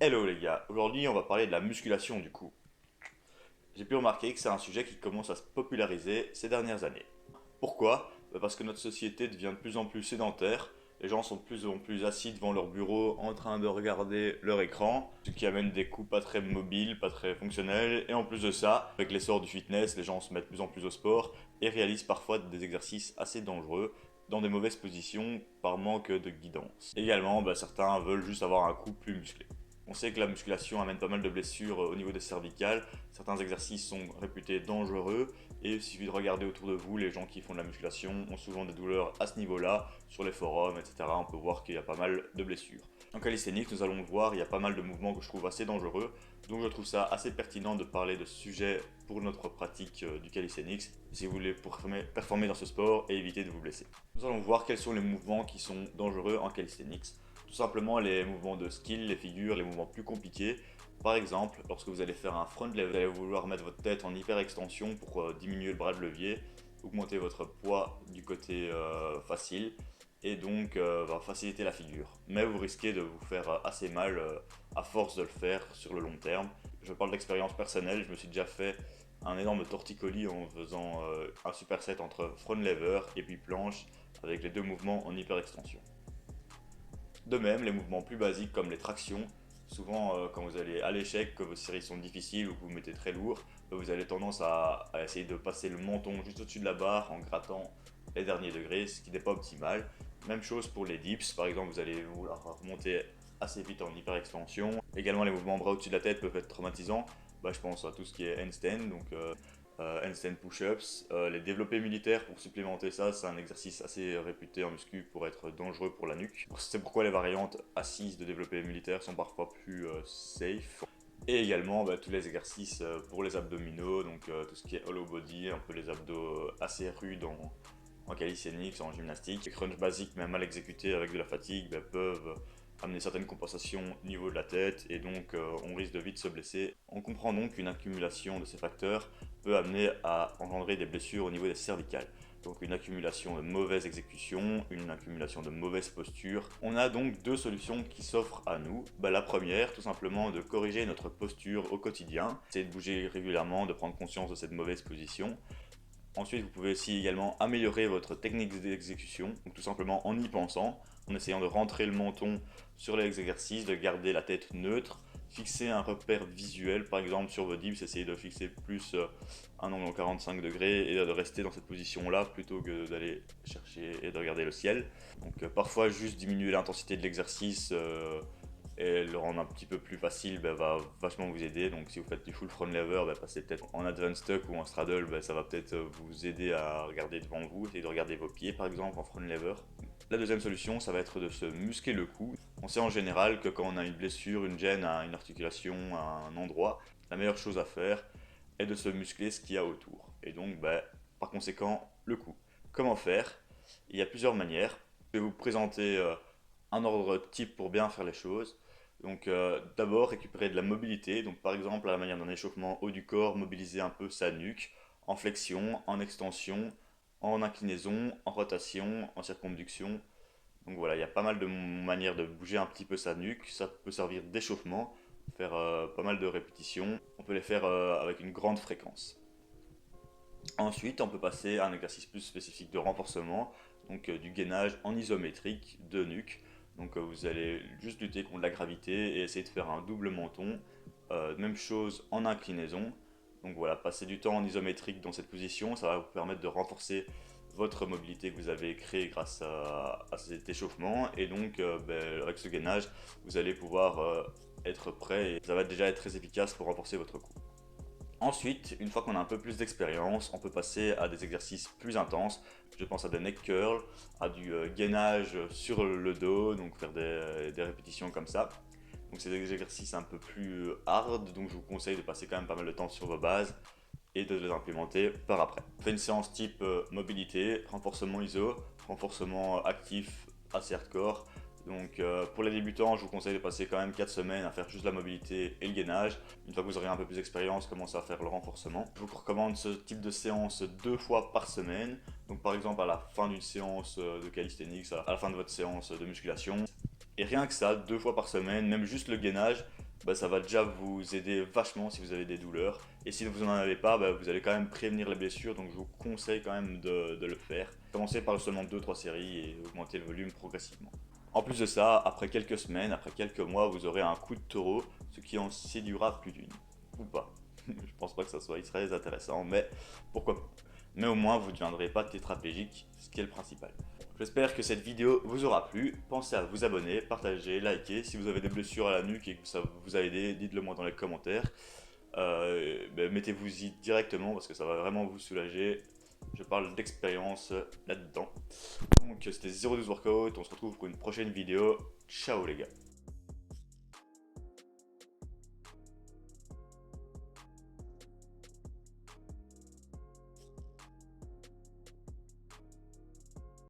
Hello les gars, aujourd'hui on va parler de la musculation du coup. J'ai pu remarquer que c'est un sujet qui commence à se populariser ces dernières années. Pourquoi? Parce que notre société devient de plus en plus sédentaire, les gens sont de plus en plus assis devant leur bureau en train de regarder leur écran, ce qui amène des coups pas très mobiles, pas très fonctionnels, et en plus de ça, avec l'essor du fitness, les gens se mettent de plus en plus au sport et réalisent parfois des exercices assez dangereux dans des mauvaises positions par manque de guidance. Également, certains veulent juste avoir un cou plus musclé. On sait que la musculation amène pas mal de blessures au niveau des cervicales. Certains exercices sont réputés dangereux et il suffit de regarder autour de vous, les gens qui font de la musculation ont souvent des douleurs à ce niveau-là, sur les forums, etc. On peut voir qu'il y a pas mal de blessures. En calisthenics, nous allons le voir, il y a pas mal de mouvements que je trouve assez dangereux, donc je trouve ça assez pertinent de parler de ce sujet pour notre pratique du calisthenics, si vous voulez performer dans ce sport et éviter de vous blesser. Nous allons voir quels sont les mouvements qui sont dangereux en calisthenics. Tout simplement les mouvements de skill, les figures, les mouvements plus compliqués. Par exemple, lorsque vous allez faire un front lever, vous allez vouloir mettre votre tête en hyper extension pour diminuer le bras de levier, augmenter votre poids du côté facile et donc va faciliter la figure. Mais vous risquez de vous faire assez mal à force de le faire sur le long terme. Je parle d'expérience personnelle, je me suis déjà fait un énorme torticolis en faisant un superset entre front lever et puis planche avec les deux mouvements en hyper extension. De même, les mouvements plus basiques comme les tractions, souvent quand vous allez à l'échec, que vos séries sont difficiles ou que vous mettez très lourd, vous avez tendance à essayer de passer le menton juste au-dessus de la barre en grattant les derniers degrés, ce qui n'est pas optimal. Même chose pour les dips, par exemple vous allez vouloir remonter assez vite en hyper extension. Également les mouvements bras au-dessus de la tête peuvent être traumatisants. Je pense à tout ce qui est handstand, donc handstand push-ups. Les développés militaires, pour supplémenter ça, c'est un exercice assez réputé en muscu pour être dangereux pour la nuque. C'est pourquoi les variantes assises de développés militaires sont parfois plus safe. Et également tous les exercices pour les abdominaux, donc tout ce qui est hollow body, un peu les abdos assez rudes en calisthenics, en gymnastique. Les crunchs basiques, même mal exécutés avec de la fatigue, peuvent amener certaines compensations au niveau de la tête et donc on risque de vite se blesser. On comprend donc qu'une accumulation de ces facteurs peut amener à engendrer des blessures au niveau des cervicales. Donc une accumulation de mauvaise exécution, une accumulation de mauvaise posture. On a donc deux solutions qui s'offrent à nous. La première, tout simplement de corriger notre posture au quotidien, c'est de bouger régulièrement, de prendre conscience de cette mauvaise position. Ensuite, vous pouvez aussi également améliorer votre technique d'exécution, donc tout simplement en y pensant, en essayant de rentrer le menton sur les exercices, de garder la tête neutre, fixer un repère visuel, par exemple sur vos dips, essayez de fixer plus un angle en 45 degrés et de rester dans cette position-là plutôt que d'aller chercher et de regarder le ciel. Donc parfois juste diminuer l'intensité de l'exercice et le rendre un petit peu plus facile va vachement vous aider. Donc si vous faites du full front lever, passez peut-être en advanced tuck ou en straddle, ça va peut-être vous aider à regarder devant vous, essayer de regarder vos pieds par exemple en front lever. La deuxième solution, ça va être de se muscler le cou. On sait en général que quand on a une blessure, une gêne à une articulation, à un endroit, la meilleure chose à faire est de se muscler ce qu'il y a autour. Et donc par conséquent le cou. Comment faire? Il y a plusieurs manières. Je vais vous présenter un ordre type pour bien faire les choses. Donc d'abord récupérer de la mobilité, donc par exemple à la manière d'un échauffement haut du corps, mobiliser un peu sa nuque, en flexion, en extension, en inclinaison, en rotation, en circonduction. Donc voilà, il y a pas mal de manières de bouger un petit peu sa nuque, ça peut servir d'échauffement, faire pas mal de répétitions, on peut les faire avec une grande fréquence. Ensuite, on peut passer à un exercice plus spécifique de renforcement, donc du gainage en isométrique de nuque. Donc vous allez juste lutter contre la gravité et essayer de faire un double menton. Même chose en inclinaison. Donc voilà, passer du temps en isométrique dans cette position, ça va vous permettre de renforcer votre mobilité que vous avez créée grâce à cet échauffement. Et donc avec ce gainage, vous allez pouvoir être prêt et ça va déjà être très efficace pour renforcer votre cou. Ensuite, une fois qu'on a un peu plus d'expérience, on peut passer à des exercices plus intenses. Je pense à des neck curls, à du gainage sur le dos, donc faire des répétitions comme ça. Donc c'est des exercices un peu plus hard, donc je vous conseille de passer quand même pas mal de temps sur vos bases et de les implémenter par après. On fait une séance type mobilité, renforcement iso, renforcement actif assez hardcore. Donc pour les débutants, je vous conseille de passer quand même 4 semaines à faire juste la mobilité et le gainage. Une fois que vous aurez un peu plus d'expérience, commencez à faire le renforcement. Je vous recommande ce type de séance 2 fois par semaine. Donc par exemple à la fin d'une séance de calisthenics, à la fin de votre séance de musculation. Et rien que ça, 2 fois par semaine, même juste le gainage, bah, ça va déjà vous aider vachement si vous avez des douleurs. Et si vous n'en avez pas, bah, vous allez quand même prévenir les blessures, donc je vous conseille quand même de le faire. Commencez par seulement 2-3 séries et augmentez le volume progressivement. En plus de ça, après quelques semaines, après quelques mois, vous aurez un coup de taureau, ce qui en séduira plus d'une. Ou pas. Je pense pas que ça soit très intéressant, mais pourquoi pas. Mais au moins, vous ne deviendrez pas tétraplégique, ce qui est le principal. J'espère que cette vidéo vous aura plu. Pensez à vous abonner, partager, liker. Si vous avez des blessures à la nuque et que ça vous a aidé, dites-le moi dans les commentaires. Mettez-vous-y directement parce que ça va vraiment vous soulager. Je parle d'expérience là-dedans. Donc c'était 012 Workout, on se retrouve pour une prochaine vidéo. Ciao les gars.